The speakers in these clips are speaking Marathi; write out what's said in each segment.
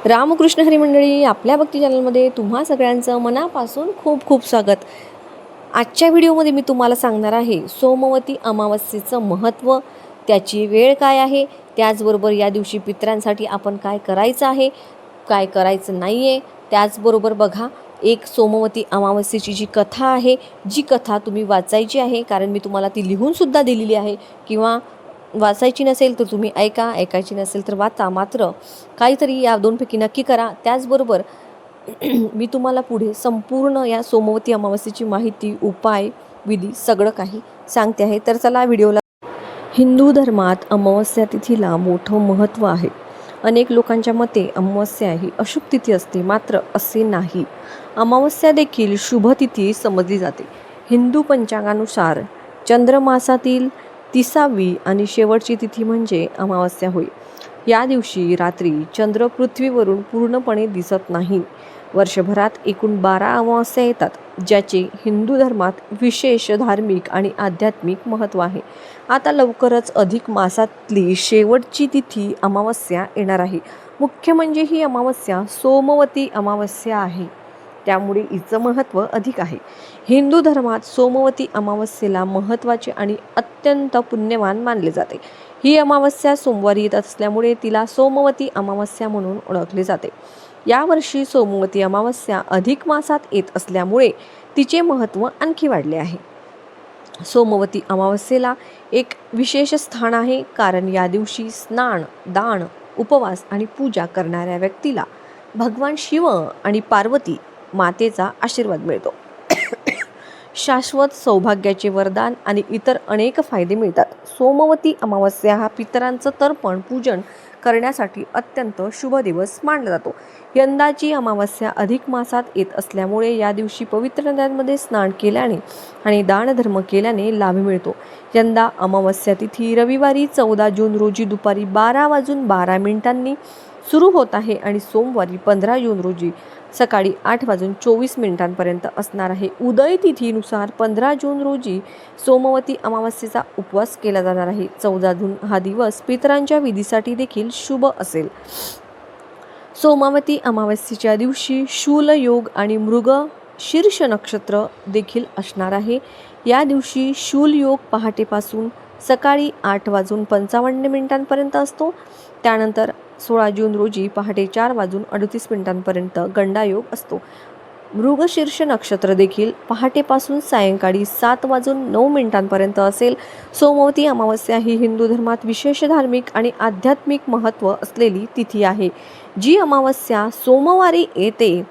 रामकृष्ण हरी मंडळी, आपल्या भक्ती चॅनलमध्ये तुम्हा सगळ्यांचं मनापासून खूप खूप स्वागत. आजच्या व्हिडिओमध्ये मी तुम्हाला सांगणार आहे सोमवती अमावस्येचं महत्त्व, त्याची वेळ काय आहे, त्याचबरोबर या दिवशी पितरांसाठी आपण काय करायचं आहे, काय करायचं नाही आहे. त्याचबरोबर बघा, एक सोमवती अमावस्येची जी कथा आहे, जी कथा तुम्ही वाचायची आहे, कारण मी तुम्हाला ती लिहूनसुद्धा दिलेली आहे. किंवा वाचायची नसेल तर तुम्ही ऐका, ऐकायची नसेल तर वाचा. मात्र काहीतरी या दोनपैकी नक्की करा. त्याचबरोबर मी तुम्हाला पुढे संपूर्ण या सोमवती अमावस्येची माहिती, उपाय, विधी सगळं काही सांगते आहे. तर चला व्हिडिओला. हिंदू धर्मात अमावस्या तिथीला मोठं महत्त्व आहे. अनेक लोकांच्या मते अमावस्या ही अशुभ तिथी असते, मात्र असे नाही. अमावस्या देखील शुभ तिथी समजली जाते. हिंदू पंचांगानुसार चंद्रमासातील 30वी आणि शेवटची तिथी म्हणजे अमावस्या होय. या दिवशी रात्री चंद्र पृथ्वीवरून पूर्णपणे दिसत नाही. वर्षभरात एकूण 12 अमावस्या येतात, ज्याचे हिंदू धर्मात विशेष धार्मिक आणि आध्यात्मिक महत्त्व आहे. आता लवकरच अधिक मासातली शेवटची तिथी अमावस्या येणार आहे. मुख्य म्हणजे ही अमावस्या सोमवती अमावस्या आहे, त्यामुळे हिचं महत्त्व अधिक आहे. हिंदू धर्मात सोमवती अमावस्येला महत्त्वाचे आणि अत्यंत पुण्यवान मानले जाते. ही अमावस्या सोमवारी येत असल्यामुळे तिला सोमवती अमावस्या म्हणून ओळखले जाते. यावर्षी सोमवती अमावस्या अधिक मासात येत असल्यामुळे तिचे महत्त्व आणखी वाढले आहे. सोमवती अमावस्येला एक विशेष स्थान आहे, कारण या दिवशी स्नान, दान, उपवास आणि पूजा करणाऱ्या व्यक्तीला भगवान शिव आणि पार्वती मातेचा आशीर्वाद मिळतो. शाश्वत सौभाग्याचे वरदान आणि इतर अनेक फायदे मिळतात. सोमवती अमावस्या हा पितरांचं तर्पण पूजन करण्यासाठी अत्यंत शुभ दिवस मानला जातो. यंदाची अमावस्या अधिक मासात येत असल्यामुळे या दिवशी पवित्र नद्यांमध्ये स्नान केल्याने आणि दानधर्म केल्याने लाभ मिळतो. यंदा अमावस्या तिथी रविवारी 14 जून रोजी दुपारी 12:12 सुरू होत आहे आणि सोमवारी 15 जून रोजी सकाळी 8:24 असणार आहे. उदय तिथीनुसार 15 जून रोजी सोमवती अमावस्येचा उपवास केला जाणार आहे. 14 जून हा दिवस पितरांच्या विधीसाठी देखील शुभ असेल. सोमवती अमावस्येच्या दिवशी शूल योग आणि मृग शीर्ष नक्षत्र देखील असणार आहे. या दिवशी शूल योग पहाटेपासून सकाळी 8:55 असतो. त्यानंतर 16 जून रोजी पहाटे 4:38 गंडायोग असतो. मृगशीर्ष नक्षत्र देखील पहाटेपासून सायंकाळी 7:09 असेल. सोमवती अमावस्या ही हिंदू धर्मात विशेष धार्मिक आणि आध्यात्मिक महत्त्व असलेली तिथी आहे. जी अमावस्या सोमवारी येते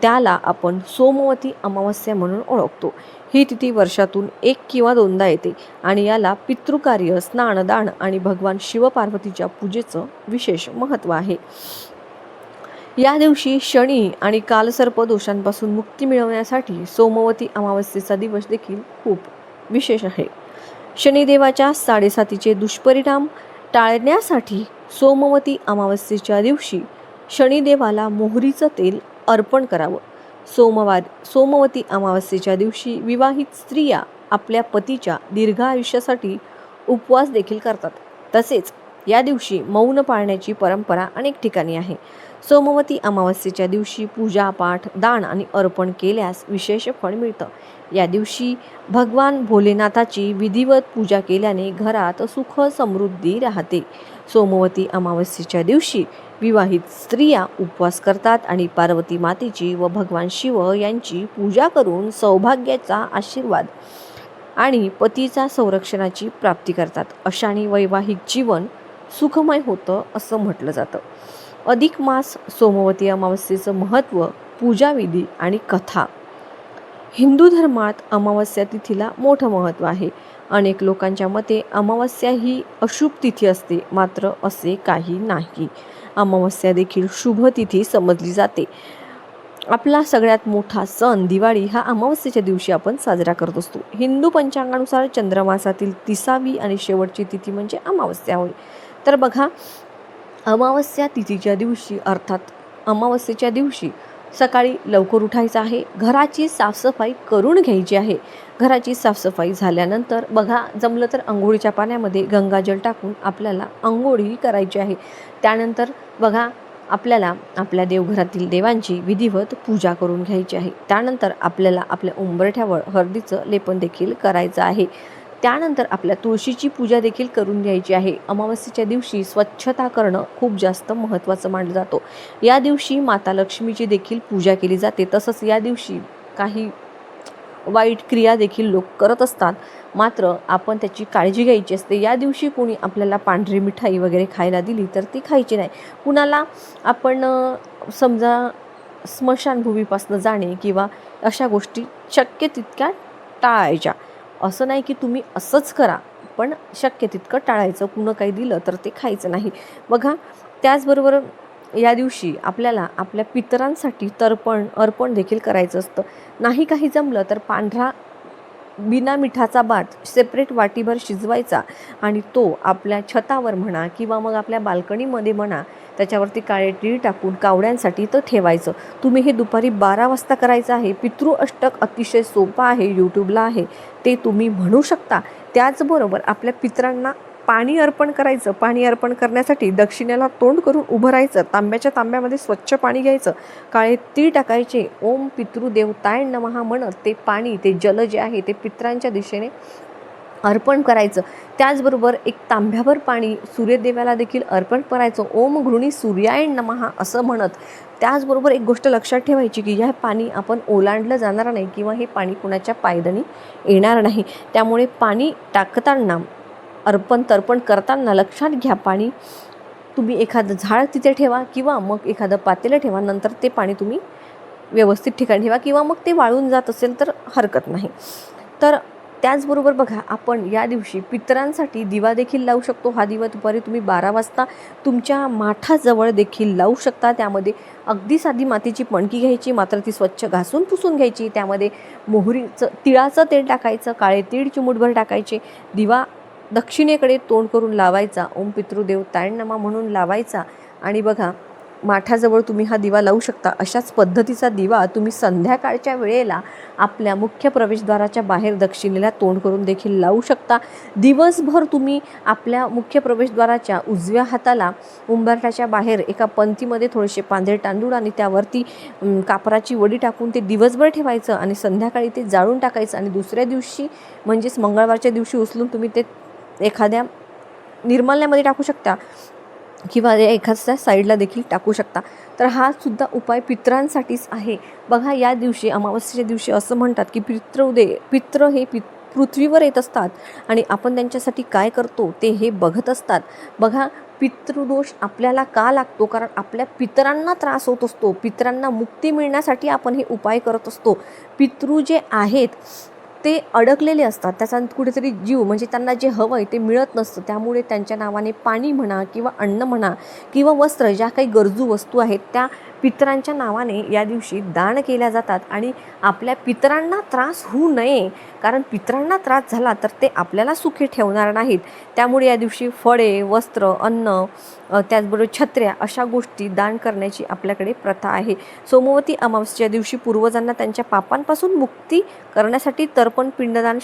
त्याला आपण सोमवती अमावस्या म्हणून ओळखतो. ही तिथी वर्षातून 1 किंवा 2दा येते आणि याला पितृकार्य, स्नानदान आणि भगवान शिवपार्वतीच्या पूजेचं विशेष महत्त्व आहे. या दिवशी शनी आणि कालसर्प दोषांपासून मुक्ती मिळवण्यासाठी सोमवती अमावस्येचा दिवस देखील खूप विशेष आहे. शनिदेवाच्या 7.5चे दुष्परिणाम टाळण्यासाठी सोमवती अमावस्येच्या दिवशी शनिदेवाला मोहरीचं तेल अर्पण करावं. सोमवती अमावस्येच्या दिवशी विवाहित स्त्रिया आपल्या पतीच्या दीर्घ आयुष्यासाठी उपवास देखील करतात. तसेच या दिवशी मौन पाळण्याची परंपरा अनेक ठिकाणी आहे. सोमवती अमावस्येच्या दिवशी पूजा, पाठ, दान आणि अर्पण केल्यास विशेष फळ मिळतं. या दिवशी भगवान भोलेनाथाची विधिवत पूजा केल्याने घरात सुख समृद्धी राहते. सोमवती अमावस्येच्या दिवशी विवाहित स्त्रिया उपवास करतात आणि पार्वती मातेची व भगवान शिव यांची पूजा करून सौभाग्याचा आशीर्वाद आणि पतीचा संरक्षणाची प्राप्ती करतात. अशाने वैवाहिक जीवन सुखमय होतं असं म्हटलं जातं. अधिक मास सोमवती अमावस्येचं महत्त्व, पूजाविधी आणि कथा. हिंदू धर्मात अमावस्या तिथीला मोठं महत्त्व आहे. अनेक लोकांच्या मते अमावस्या ही अशुभ तिथी असते, मात्र असे काही नाही. अमावस्या देखील शुभ तिथी समजली जाते. आपला सगळ्यात मोठा सण दिवाळी हा अमावस्येच्या दिवशी आपण साजरा करत असतो. हिंदू पंचांगानुसार चंद्रमासातील 30वी आणि शेवटची तिथी म्हणजे अमावस्या होय. तर बघा, अमावस्या तिथीच्या दिवशी अर्थात अमावस्येच्या दिवशी सकाळी लवकर उठायचं आहे. घराची साफसफाई करून घ्यायची आहे. घराची साफसफाई झाल्यानंतर बघा, जमलं तर अंघोळीच्या पाण्यामध्ये गंगाजल टाकून आपल्याला अंघोळी करायची आहे. त्यानंतर बघा, आपल्याला आपल्या देवघरातील देवांची विधिवत पूजा करून घ्यायची आहे. त्यानंतर आपल्याला आपल्या उंबरठ्यावर हळदीचं लेपन देखील करायचं आहे. त्यानंतर आपल्या तुळशीची पूजा देखील करून घ्यायची आहे. अमावस्येच्या दिवशी स्वच्छता करणं खूप जास्त महत्त्वाचं मानलं जातं. या दिवशी माता लक्ष्मीची देखील पूजा केली जाते. तसंच या दिवशी काही वाईट क्रिया देखील लोक करत असतात, मात्र आपण त्याची काळजी घ्यायची असते. या दिवशी कोणी आपल्याला पांढरी मिठाई वगैरे खायला दिली तर ती खायची नाही. कुणाला आपण समजा स्मशानभूमीपासून जाणे किंवा अशा गोष्टी शक्य तितक्या टाळायच्या. असं नाही की तुम्ही असंच करा, पण शक्य तितकं टाळायचं. कुणं काही दिलं तर ते खायचं नाही. बघा, त्याचबरोबर या दिवशी आपल्याला आपल्या पितरांसाठी अर्पण देखील करायचं असतं. नाही काही जमलं तर पांढरा बिना मिठाचा भात सेपरेट वाटीभर शिजवायचा आणि तो आपल्या छतावर म्हणा किंवा मग आपल्या बाल्कनीमध्ये म्हणा, त्याच्यावरती काळे तीळ टाकून कावड्यांसाठी तर ठेवायचं. तुम्ही हे दुपारी 12 वाजता करायचं आहे. पितृ अष्टक अतिशय सोपं आहे, यूट्यूबला आहे, ते तुम्ही म्हणू शकता. त्याचबरोबर आपल्या पितरांना पाणी अर्पण करायचं. पाणी अर्पण करण्यासाठी दक्षिणेला तोंड करून उभं राहायचं. तांब्यामध्ये स्वच्छ पाणी घ्यायचं, काळे तीळ टाकायचे, ओम पितृदेवताय नमः म्हणत ते पाणी, ते जल जे आहे ते पितरांच्या दिशेने अर्पण करायचं. त्याचबरोबर एक तांब्याभर पाणी सूर्यदेवाला देखील अर्पण करायचं, ओम घृणी सूर्याय नमः असं म्हणत. त्याचबरोबर एक गोष्ट लक्षात ठेवायची की हे पाणी आपण ओलांडलं जाणार नाही किंवा हे पाणी कुणाच्या पायदणी येणार नाही. त्यामुळे पाणी टाकताना, तर्पण करताना लक्षात घ्या, पाणी तुम्ही एखादं झाड तिथे ठेवा किंवा मग एखादं पातेलं ठेवा. नंतर ते पाणी तुम्ही व्यवस्थित ठिकाणी ठेवा किंवा मग ते वाळून जात असेल तर हरकत नाही. तर त्याचबरोबर बघा, आपण या दिवशी पितरांसाठी दिवा देखील लावू शकतो. हा दिवा दुपारी तुम्ही 12 वाजता तुमच्या माठाजवळ देखील लावू शकता. त्यामध्ये अगदी साधी मातीची पणकी घ्यायची, मात्र ती स्वच्छ घासून पुसून घ्यायची. त्यामध्ये तिळाचं तेल टाकायचं, काळे तीळ चिमूटभर टाकायचे. दिवा दक्षिणेकडे तोंड करून लावायचा, ओम पितृदेवताय नमः म्हणून लावायचा. आणि बघा, माठाजवळ तुम्ही हा दिवा लावू शकता. अशाच पद्धतीचा दिवा तुम्ही संध्याकाळच्या वेळेला आपल्या मुख्य प्रवेशद्वाराच्या बाहेर दक्षिणेला तोंड करून देखील लावू शकता. दिवसभर तुम्ही आपल्या मुख्य प्रवेशद्वाराच्या उजव्या हाताला उंबरठ्याच्या बाहेर एका पंक्तीमध्ये थोडेसे पांढरे तांदूळ आणि त्यावरती कापराची वडी टाकून ते दिवसभर ठेवायचं आणि संध्याकाळी ते जाळून टाकायचं. आणि दुसऱ्या दिवशी म्हणजेच मंगळवारच्या दिवशी उचलून तुम्ही ते एखाद्या निर्मल्यामध्ये टाकू शकता किंवा एखाद्या साईडला देखील टाकू शकता. तर हा सुद्धा उपाय पितरांसाठीच आहे. बघा, या दिवशी अमावस्येच्या दिवशी असं म्हणतात की पित्र हे पृथ्वीवर येत असतात आणि आपण त्यांच्यासाठी काय करतो ते हे बघत असतात. बघा, पितृदोष आपल्याला का लागतो? कारण आपल्या पितरांना त्रास होत असतो. पितरांना मुक्ती मिळण्यासाठी आपण हे उपाय करत असतो. पितृ जे आहेत ते अडकलेले असतात, त्याचा कुठेतरी जीव म्हणजे त्यांना जे हवं आहे ते मिळत नसतं. त्यामुळे त्यांच्या नावाने पाणी म्हणा किंवा अन्न म्हणा किंवा वस्त्र, ज्या काही गरजू वस्तू आहेत त्या पितरांच्या नावाने या दिवशी दान केल्या जातात. आणि आपल्या पितरांना त्रास होऊ नये, कारण पितरांना त्रास झाला तर ते आपल्याला सुखी ठेवणार नाहीत. त्यामुळे या दिवशी फळे, वस्त्र, अन्न, त्याचबरोबर छत्र्या अशा गोष्टी दान करण्याची आपल्याकडे प्रथा आहे. सोमवती अमावस्येच्या दिवशी पूर्वजांना त्यांच्या पापांपासून मुक्ती करण्यासाठी तर्पण, पिंडदान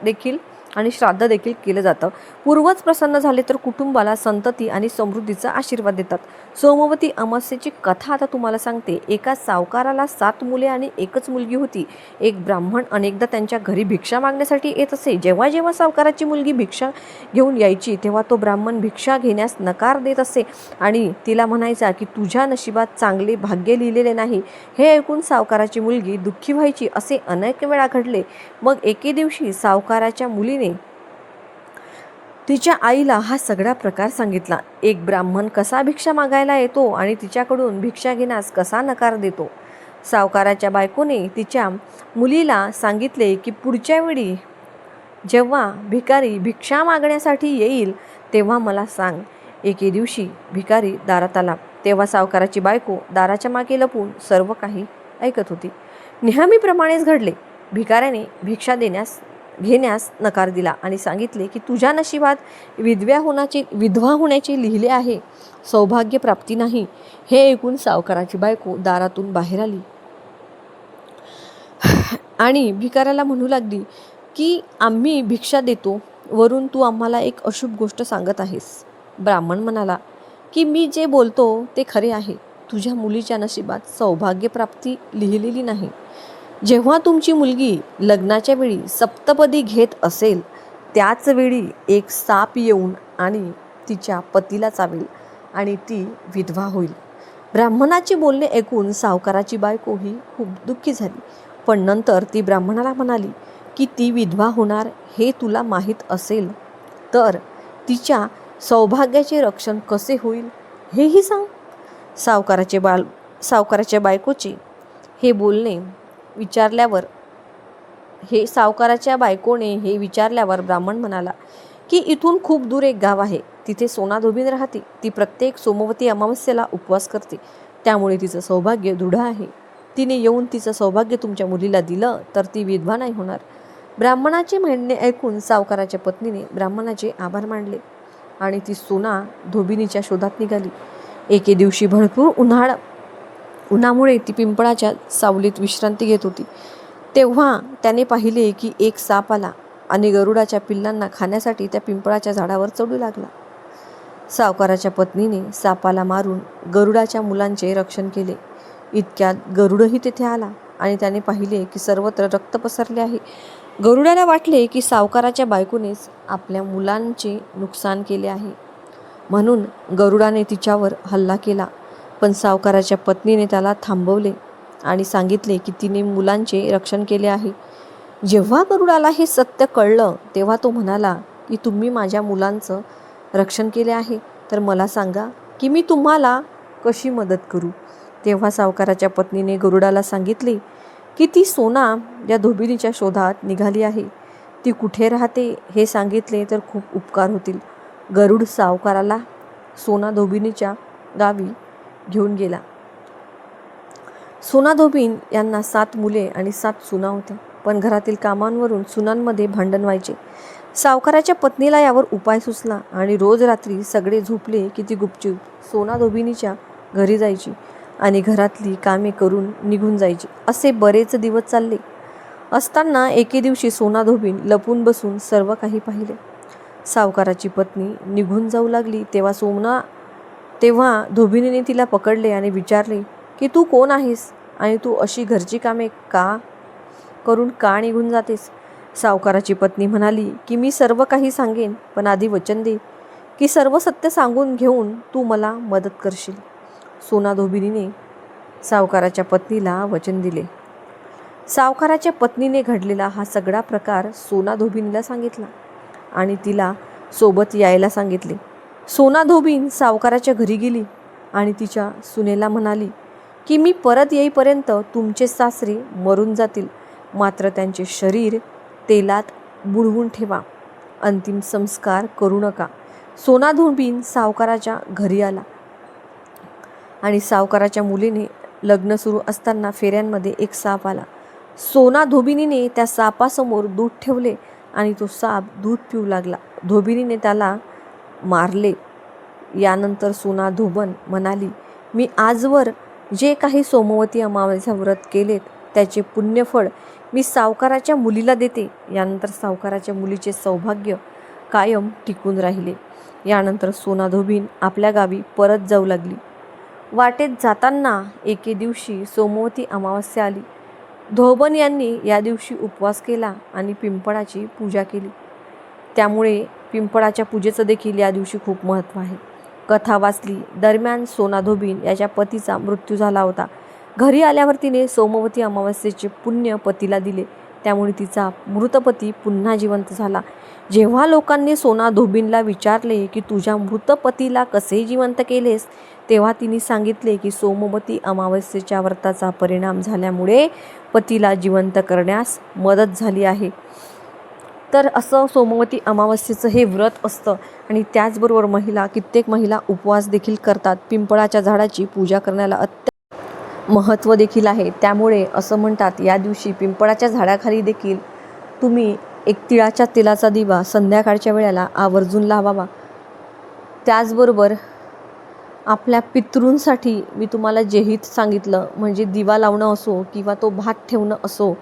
देखील आणि श्राद्ध देखील केलं जातं. पूर्वज प्रसन्न झाले तर कुटुंबाला संतती आणि समृद्धीचा आशीर्वाद देतात. सोमवती अमावस्येची कथा आता तुम्हाला सांगते. एका सावकाराला 7 मुले आणि एकच मुलगी होती. एक ब्राह्मण अनेकदा त्यांच्या घरी भिक्षा मागण्यासाठी येत असे. जेव्हा जेव्हा सावकाराची मुलगी भिक्षा घेऊन यायची तेव्हा तो ब्राह्मण भिक्षा घेण्यास नकार देत असे आणि तिला म्हणायचा की तुझ्या नशिबात चांगले भाग्य लिहिलेले नाही. हे ऐकून सावकाराची मुलगी दुःखी व्हायची. असे अनेक वेळा घडले. मग एके दिवशी सावकाराच्या मुलीने तिच्या आईला हा सगळा प्रकार सांगितला. एक ब्राह्मण कसा भिक्षा मागायला येतो आणि तिच्याकडून भिक्षा घेण्यास कसा नकार देतो. सावकाराच्या बायकोने तिच्या मुलीला सांगितले की पुढच्या वेळी जेव्हा भिकारी भिक्षा मागण्यासाठी येईल तेव्हा मला सांग. एके दिवशी भिकारी दारात आला तेव्हा सावकाराची बायको दाराच्या मागे लपून सर्व काही ऐकत होती. नेहमीप्रमाणेच घडले. भिकाऱ्याने भिक्षा घेण्यास नकार दिला आणि सांगितले की तुझ्या नशिबात विधवा होण्याचे लिहिले आहे, सौभाग्य प्राप्ती नाही. हे ऐकून सावकाराची बायको दारातून बाहेर आली आणि भिकाऱ्याला म्हणू लागली की आम्ही भिक्षा देतो, वरून तू आम्हाला एक अशुभ गोष्ट सांगत आहेस. ब्राह्मण म्हणाला की मी जे बोलतो ते खरे आहे. तुझ्या मुलीच्या नशिबात सौभाग्यप्राप्ती लिहिलेली नाही. जेव्हा तुमची मुलगी लग्नाच्या वेळी सप्तपदी घेत असेल त्याच वेळी एक साप येऊन आणि तिच्या पतीला चावेल आणि ती विधवा होईल. ब्राह्मणाचे बोलणे ऐकून सावकाराची बायको ही खूप दुःखी झाली. पण नंतर ती ब्राह्मणाला म्हणाली की ती विधवा होणार हे तुला माहीत असेल तर तिच्या सौभाग्याचे रक्षण कसे होईल हेही सांग. सावकाराच्या बायकोचे हे बोलणे सावकाराच्या बायकोने हे विचारल्यावर ब्राह्मण म्हणाला की इथून खूप दूर एक गाव आहे. तिथे सोना धोबीन राहते. ती प्रत्येक सोमवती अमावस्येला उपवास करते. त्यामुळे तिचं सौभाग्य दृढ आहे. तिने येऊन तिचं सौभाग्य तुमच्या मुलीला दिलं तर ती विधवा नाही होणार. ब्राह्मणाचे म्हणणे ऐकून सावकाराच्या पत्नीने ब्राह्मणाचे आभार मानले आणि ती सोना धोबिनीच्या शोधात निघाली. एके दिवशी भरपूर उन्हामुळे ती पिंपळाच्या सावलीत विश्रांती घेत होती. तेव्हा त्याने पाहिले की एक साप आला आणि गरुडाच्या पिल्लांना खाण्यासाठी त्या पिंपळाच्या झाडावर चढू लागला. सावकाराच्या पत्नीने सापाला मारून गरुडाच्या मुलांचे रक्षण केले. इतक्यात गरुडही तेथे आला आणि त्याने पाहिले की सर्वत्र रक्त पसरले आहे. गरुडाला वाटले की सावकाराच्या बायकोनेच आपल्या मुलांचे नुकसान केले आहे, म्हणून गरुडाने तिच्यावर हल्ला केला. पण सावकाराच्या पत्नीने त्याला थांबवले आणि सांगितले की तिने मुलांचे रक्षण केले आहे. जेव्हा गरुडाला हे सत्य कळलं तेव्हा तो म्हणाला की तुम्ही माझ्या मुलांचं रक्षण केले आहे तर मला सांगा की मी तुम्हाला कशी मदत करू. तेव्हा सावकाराच्या पत्नीने गरुडाला सांगितले की ती सोना या धोबिनीच्या शोधात निघाली आहे. ती कुठे राहते हे सांगितले तर खूप उपकार होतील. गरुड सावकाराला सोना धोबिनीच्या गावी घेऊन गेला. सोना धोबीन यांना 7 मुले आणि 7 सुना होत्या. पण घरातील कामांवरून सुनांमध्ये भांडण व्हायचे. सावकाराच्या पत्नीला यावर उपाय सुचला आणि रोज रात्री सगळे झोपले की ती गुपचूप सोना धोबिनीच्या घरी जायची आणि घरातली कामे करून निघून जायची. असे बरेच दिवस चालले असताना एके दिवशी सोना धोबीन लपून बसून सर्व काही पाहिले. सावकाराची पत्नी निघून जाऊ लागली तेव्हा धोबिनीने तिला पकडले आणि विचारले की तू कोण आहेस आणि तू अशी घरची कामे करून का निघून जातेस. सावकाराची पत्नी म्हणाली की मी सर्व काही सांगेन, पण आधी वचन दे की सर्व सत्य सांगून घेऊन तू मला मदत करशील. सोना धोबिनीने सावकाराच्या पत्नीला वचन दिले. सावकाराच्या पत्नीने घडलेला हा सगळा प्रकार सोना धोबिनीला सांगितला आणि तिला सोबत यायला सांगितले. सोना धोबीन सावकाराच्या घरी गेली आणि तिच्या सुनेला म्हणाली की मी परत येईपर्यंत तुमचे सासरे मरून जातील, मात्र त्यांचे शरीर तेलात बुडवून ठेवा. अंतिम संस्कार करू नका. सोना धोबीन सावकाराच्या घरी आला आणि सावकाराच्या मुलीने लग्न सुरू असताना फेऱ्यांमध्ये एक साप आला. सोना धोबिनीने त्या सापासमोर दूध ठेवले आणि तो साप दूध पिऊ लागला. धोबिनीने त्याला मारले. यानंतर सोना धोबन म्हणाली मी आजवर जे काही सोमवती अमावस्या व्रत केलेत त्याचे पुण्यफळ मी सावकाराच्या मुलीला देते. यानंतर सावकाराच्या मुलीचे सौभाग्य कायम टिकून राहिले. यानंतर सोना धोबीन आपल्या गावी परत जाऊ लागली. वाटेत जाताना एके दिवशी सोमवती अमावस्या आली. धोबन यांनी या दिवशी उपवास केला आणि पिंपळाची पूजा केली. त्यामुळे पिंपळाच्या पूजेचं देखील या दिवशी खूप महत्त्व आहे. कथा वाचली. दरम्यान सोना धोबीन याच्या पतीचा मृत्यू झाला होता. घरी आल्यावर तिने सोमवती अमावस्येचे पुण्य पतीला दिले. त्यामुळे तिचा मृत पती पुन्हा जिवंत झाला. जेव्हा लोकांनी सोना धोबीनला विचारले की तुझ्या मृत पतीला कसे जिवंत केलेस, तेव्हा तिने सांगितले की सोमवती अमावस्येच्या व्रताचा परिणाम झाल्यामुळे पतीला जिवंत करण्यास मदत झाली आहे. तर असं सोमवती अमावस्येचं हे व्रत असतं आणि त्याचबरोबर कित्येक महिला उपवास देखील करतात. पिंपळाच्या झाडाची पूजा करण्याला महत्त्व देखील आहे. त्यामुळे असं म्हणतात या दिवशी पिंपळाच्या झाडाखाली देखील तुम्ही एक तिळाच्या तेलाचा दिवा संध्याकाळच्या वेळेला आवर्जून लावावा. त्याचबरोबर आपल्या पितृंसाठी मी तुम्हाला जेहीत सांगितलं, म्हणजे दिवा लावणं असो किंवा तो भात ठेवणं असो,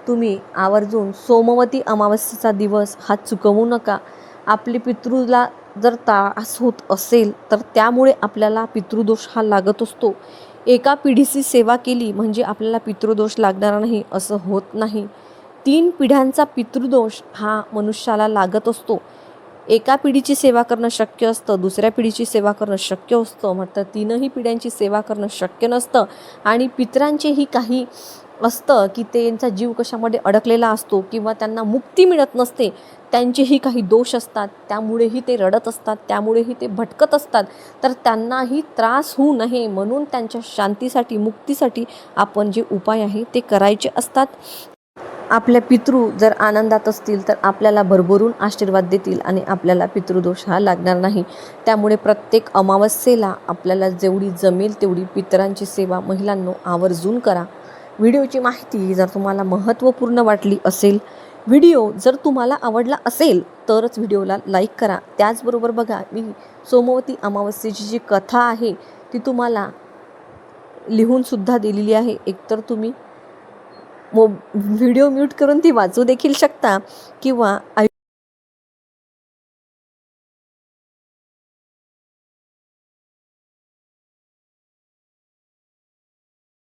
तुम्ही आवर्जून सोमवती अमावस्येचा दिवस हा चुकवू नका. आपले पितृला जर त्रास होत असेल तर त्यामुळे आपल्याला पितृदोष हा लागत असतो. एका पिढीची सेवा केली म्हणजे आपल्याला पितृदोष लागणार नाही असं होत नाही. 3 पिढ्यांचा पितृदोष हा मनुष्याला लागत असतो. एका पिढीची सेवा करणं शक्य असतं, दुसऱ्या पिढीची सेवा करणं शक्य असतं, मात्र 3ही पिढ्यांची सेवा करणं शक्य नसतं. आणि पितरांचेही काही असतं की त्यांचा जीव कशामध्ये अडकलेला असतो किंवा त्यांना मुक्ती मिळत नसते, त्यांचेही काही दोष असतात, त्यामुळेही ते रडत असतात, त्यामुळेही ते भटकत असतात. तर त्यांनाही त्रास होऊ नये म्हणून त्यांच्या शांतीसाठी, मुक्तीसाठी आपण जे उपाय आहे ते करायचे असतात. आपले पितृ जर आनंदात असतील तर आपल्याला भरभरून आशीर्वाद देतील आणि आपल्याला पितृदोष हा लागणार नाही. त्यामुळे प्रत्येक अमावस्येला आपल्याला जेवढी जमेल तेवढी पितरांची सेवा महिलांनो आवर्जून करा. व्हिडिओची माहिती जर तुम्हाला महत्त्वपूर्ण वाटली असेल, व्हिडिओ जर तुम्हाला आवडला असेल तरच व्हिडिओला लाईक करा. त्याचबरोबर बघा, मी सोमवती अमावस्येची जी कथा आहे ती तुम्हाला लिहूनसुद्धा दिलेली आहे. एकतर तुम्ही व्हिडिओ म्यूट करून ती वाचू देखील शकता किंवा